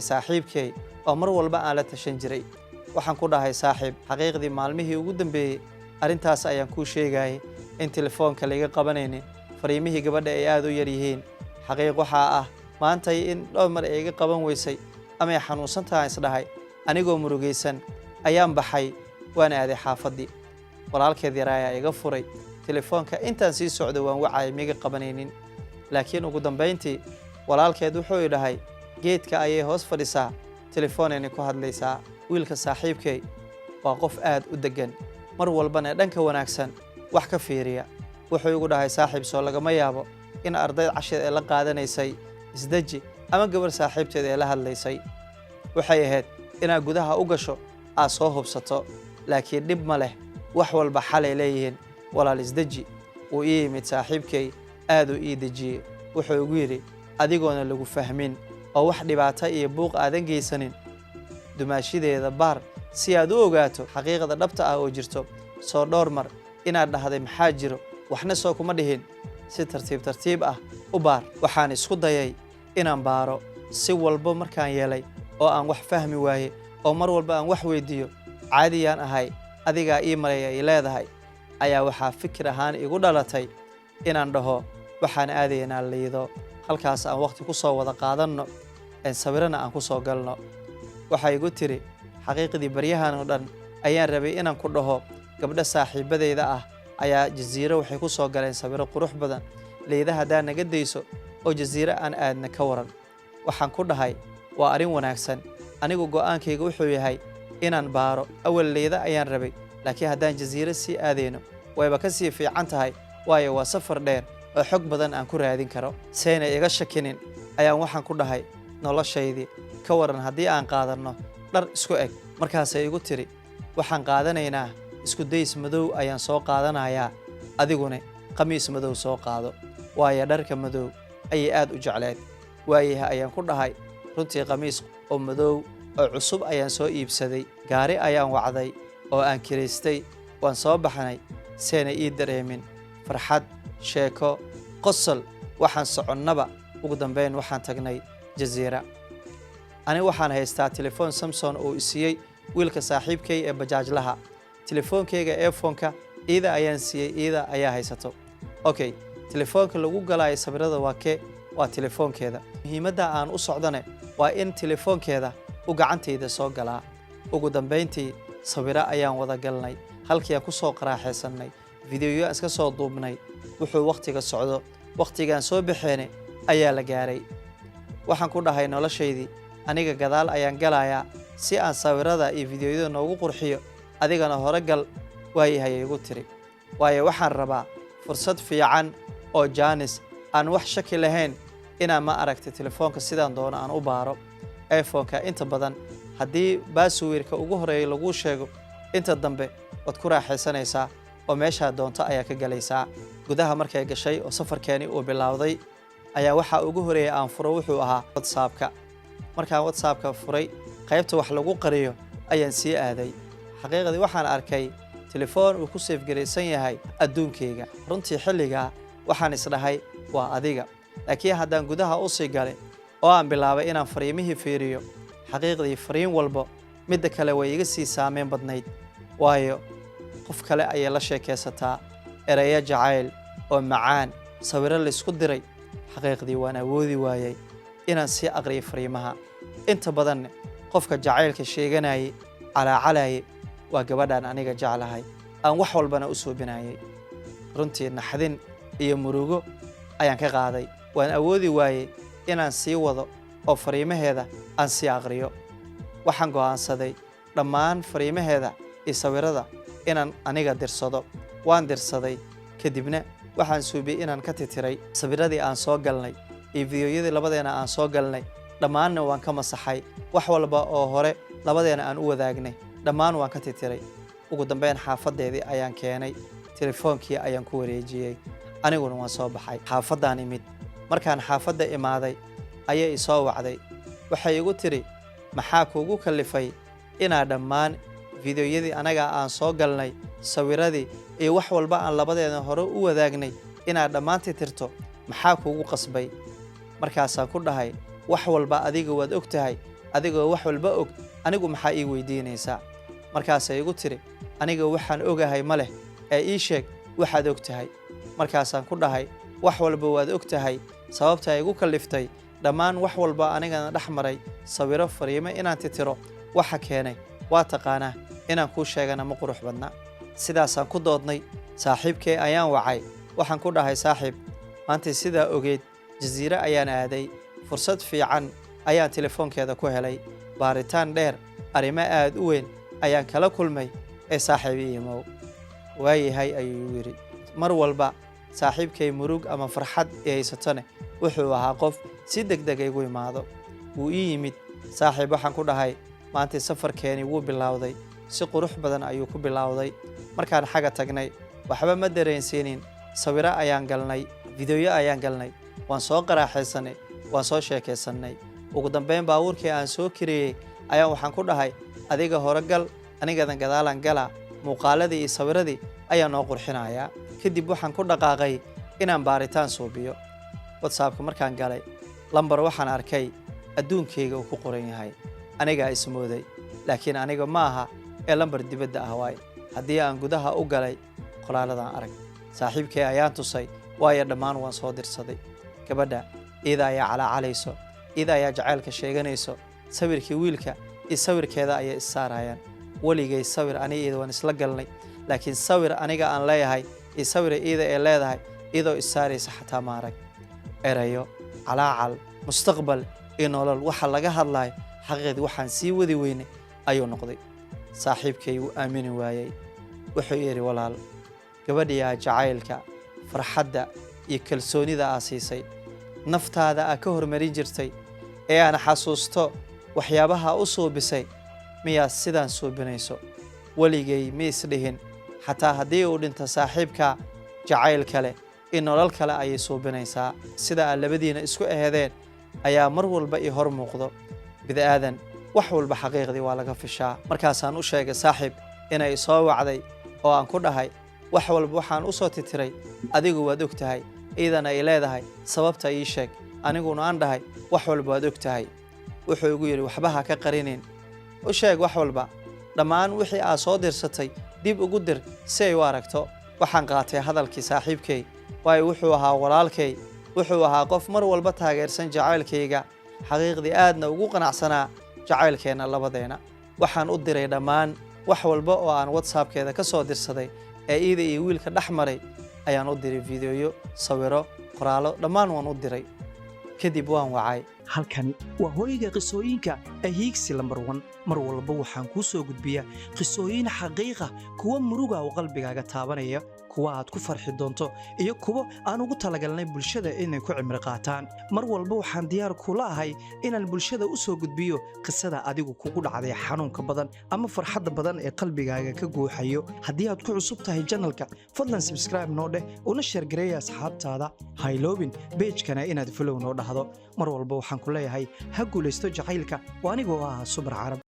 saaxiibkay oo mar walba aan la tashan jiray. Waxaan ku dhahay saaxiib, xaqiiqdii maalmihii ugu dambeeyay arintaas ayaan ku sheegay in telefoonka laga qabanaynin, fariimihii gabadha ay aad u yar yihiin. Xaqiiq waxa ah maanta in dhowr mar ay iga qaban weysay ama ay xanuunsan tahay isdhahay. Anigoo murugaysan ayaan baxay waan aaday xaafadii. Walaalkeed yar ayaa iga furay telefoonka, intaan sii socdo waan wacay miga qabanaynin. Laakiin ugu dambeyntii walaalkeed wuxuu i dhahay geedka ayay hoos fadhisaa, telefoonayna ku hadlaysaa. Wiilka saaxiibkay waa qof aad u degan, mar walbana dhanka wanaagsan wax ka fiiriya. Wuxuu igu dhahay saaxiib, soo lagama yaabo in arday cashir ay la qaadanaysay isdaji ama gabar saaxiibteed ay la hadlaysay. Waxay ahayd inaad gudaha u gasho aad soo hubsato, laakiin dhib ma leh, wax walba xalay leeyihiin. Walaal isdaji. Wuu ii yimid saaxiibkay, aad u ii dejiyey. Wuxuu igu yidhi adigoona lagu fahmin oo wax dhibaato iyo buuq aadan geysanin, dumaashideeda baar si aad u ogaato xaqiiqada dhabta ah oo jirto. Soo dhowr mar inaad dhahday maxaa jiro, waxna soo kuma dhihin, si tartiib ah u baar. Waxaan isku dayay inaan baaro, si walba markaan yeelay oo aan wax fahmi waaye oo mar walba aan wax weydiiyo caadiyaan ahay, adigaa ii maraya ii leedahay, ayaa waxaa fikir ahaan igu dhalatay inaan dhaho waxaan aadaynaa liido, halkaas aan waqti ku soo wada qaadanno, sawirana aan ku soo galno. Waxay igu tiri xaqiiqdii baryahan oo dhan ayaan rabay inaan ku dhaho gabdha saaxiibadeyda ah ayaa jasiiro waxay ku soo galeen sawiro qurux badan, liida hadaa naga dayso oo jasiiro aan aadna ka waran. Waxaan ku dhahay waa arrin wanaagsan, anigu go'aankayga wuxuu yahay inaan baaro. Awal liida ayaan rabay, laakiin haddaan jasiiro sii aadayno wayba ka sii fiican tahay, waayo waa safar dheer oo xog badan aan ku raadin karo. Sayna iga shakinin ayaan waxaan ku dhahay noloshaydii ka waran haddii aan qaadanno dhar isku eg. Markaasay igu tiri waxaan qaadanaynaa isku days madow ayaan soo qaadanayaa, adiguna qamiis madow soo qaado, waayo dharka madow ayay aad u jecleed. Waayaha ayaan ku dhahay runtii qamiis oo madow oo cusub ayaan soo iibsaday. Gaari ayaan wacday oo aan kiraystay, waan soo baxnay. Sayna ii dareemin farxad, sheeko, qosol. Waxaan soconnaba ugu dambeyn waxaan tagnay jasiira. Ani waxaan haystaa telefoon Samsung oo isiiyey wiilka saaxiibkay ee bajaajlaha. Telefoonkayga iPhone-ka iyada ayaan siiyey, iyada ayaa haysato. Okay, telefoonka lagu galaayo sawirada waa kee? Waa telefoonkeeda. Muhiimadda aan u socdane waa in telefoonkeeda u gacantayda soo galaa. Ugu dambeyntii sawiro ayaan wada galnay, halkii aan ku soo qaraaxaysanay, fiidiyoyo iska soo duubnay. Wuxuu waqtiga socdo, waqtigaan soo baxeene ayaa la gaaray. Waxaan ku dhahay noloshaydii aniga gadaal ayaan galayaa si aan sawirada iyo fiidiyoyada noogu qurxiyo, adigana hore gal. Waayahay igu tiri, waayo waxaan rabaa fursad fiican oo jaanis aan wax shaki lahayn inaan ma aragtay telefoonka sidaan doono aan u baaro. iPhone-ka inta badan haddii baaswiirka ugu horeeya lagu sheego, inta dambe waad ku raaxaysanaysaa oo meesha doonto ayaa ka galaysaa. Gudaha markay gashay oo safarkeeni uu bilowday ayaa waxa ugu horeeya aan furo wuxuu ahaa WhatsApp-ka. Markaan WhatsApp-ka furay, qaybta wax lagu qariyo ayaan sii aaday. Xaqiiqdii waxaan arkay telefoon uu ku save garaysan yahay adduunkayga. Runtii xilligaa waxaan isdhahay waa adiga. Laakiin haddaan gudaha u sii galay oo aan bilaabay inaan fariimihii fiiriyo, xaqiiqdii fariin walba midda kale way iga sii saameyn badnayd, waayo qof kale ayay la sheekaysataa, erayo jacayl oo macaan, sawiro la isku diray. xaqiiqdii waan awoodi waayay inaan sii aqriyo fariimaha. Inta badan qofka jacaylka sheeganayay calaacalayay waa gabadhan aniga jeclahay, aan wax walbana u suubinayay. Runtii naxdin iyo murugo ayaan ka qaaday. Waan awoodi waayay inaan sii wado oo fariimaheeda aan sii aqriyo. Waxaan go'aansaday dhammaan fariimaheeda iyo sawirada inaan aniga dirsado. Waan dirsaday, kadibna waxaan suubiyey inaan ka titiray sawiradii aan soo galnay iyo fiidiyoyadii labadeena aan soo galnay. Dhammaanna waan ka masaxay. Wax walba oo hore labadeena aan u wadaagnay dhammaan waan ka titiray. Ugu dambeyn xaafadeedii ayaan keenay, telefoonkii ayaan ku wareejiyey, aniguna waan soo baxay. Xaafadaan imid. Markaan xaafadda imaaday ayay i soo wacday. Waxay igu tiri maxaa kuugu kalifay inaad dhammaan fiidiyoyadii anaga aan soo galnay, sawiradii iyo wax walba aan labadeena hore u wadaagnay inaad dhammaan titirto? Maxaa kuugu qasbay? Markaasaan ku dhahay wax walba adiga waad ogtahay adigoo wax walba og anigu maxaa ii weydiinaysaa markaasay igu tiri aniga waxaan ogahay ma leh ee ii sheeg waxaad og tahay markaasaan ku dhahay wax walba waad og tahay sababta igu kalliftay dhammaan wax walba anigana dhex maray sawiro fariimo inaan titiro waxa keenay waa taqaanaa inaan kuu sheegana ma qurux badna sidaasaan ku doodnay saaxiibkay ayaan wacay waxaan ku dhahay saaxiib maanta sidaa ogeed jasiire ayaan aaday fursad fiican ayaan telefoonkeeda ku helay baaritaan dheer arrimo aad u weyn ayaan kala kulmay ee saaxiib iimow waayahay ayuu yidhi mar walba saaxiibkay murug ama farxad ee haysatone wuxuu ahaa qof si degdeg igu imaado wuu ii yimid saaxiib waxaan ku dhahay maanta safarkeeni wuu bilowday si qurux badan ayuu ku bilowday markaan xaga tagnay waxba ma dareensiinin sawiro ayaan galnay fideoyo ayaan galnay waan soo qaraaxaysanay waan soo sheekaysannay ugu dambeyn baabuurkii aan soo kiriyey ayaan waxaan ku dhahay adiga hore gal anigadan gadaalan gala muuqaaladii iyo sawiradii ayaa noo qurxinayaa kadib waxaan ku dhaqaaqay inaan baaritaan suubiyo whatsappka markaan galay lambar waxaan arkay adduunkayga uu ku qoran yahay anigaa ismooday laakiin aniga ma aha ee lambar dibadda ah waay haddii aan gudaha u galay qoraaladan arag saaxiibkay ayaan tusay waayo dhammaan waan soo dirsaday gabadha iyada ayaa calaacalayso iyada ayaa jacaylka sheeganayso sawirkii wiilka iyo sawirkeeda ayay issaarayaan weligay sawir aniga iyada waan isla galnay laakiin sawir aniga aan leeyahay iyo sawir iyada ee leedahay iyadoo issaaraysa xataa ma arag erayo calaacal mustaqbal iyo nolol waxa laga hadlayo xaqiiqdii waxaan sii wadi weynay ayuu noqday saaxiibkay wuu aamini waayey wuxuu yidhi walaal gabadhiyaa jacaylka farxadda iyo kalsoonida aa siisay naftaada aa ka hormarin jirtay ee aan xasuusto waxyaabaha u suubisay miyaa sidaan suubinayso weligay ma isdhihin xataa haddii uu dhinto saaxiibka jacayl kale in nolol kale ayay suubinaysaa sida aad labadiina isku ahedeen ayaa mar walba ii hor muuqdo bida'aadan wax walba xaqiiqdii waa laga fishaa markaasaan u sheegay saaxiib inay soo wacday oo aan ku dhahay wax walba waxaan u soo titiray adigu waad og tahay iidana ay leedahay sababta ii sheeg aniguna aan dhahay wax walba waad og tahay wuxuu igu yidhi waxba ha ka qarinin u sheeg wax walba dhammaan wixii aad soo dirsatay dib ugu dir si ay u aragto waxaan qaatay hadalkii saaxiibkay waayo wuxuu ahaa walaalkay wuxuu ahaa qof mar walba taageersan jacaylkayga xaqiiqdii aadna ugu qanacsanaa jacaylkeenna labadeena waxaan u diray dhammaan wax walba oo aan whatsappkeeda ka soo dirsaday ee iida iyo wiilka dhex maray ayaan u diray fideoyo sawiro qoraallo dhammaan waan u diray kadib waan wacay halkani waa hooyga qisooyinka ahiigsi lambar 1 mar walba waxaan kuu soo gudbiyaa qisooyin xaqiiqa kuwa muruga oo qalbigaaga taabanaya kuwa aad ku farxi doonto iyo kuwa aan ugu talagalnay bulshada inay ku cimri qaataan mar walba waxaan diyaar kula ahay inaan bulshada u soo gudbiyo qisada adigu kugu dhacday xanuunka badan ama farxadda badan ee qalbigaaga ka guuxayo haddii aad ku cusub tahay channelka fadlan subscribe noo dheh una share gareeya asxaabtaada hayloobin page-kana inaad follow noo dhahdo mar walba waxaan ku leeyahay ha guulaysto jacaylka oo anigoo ah Subar Carab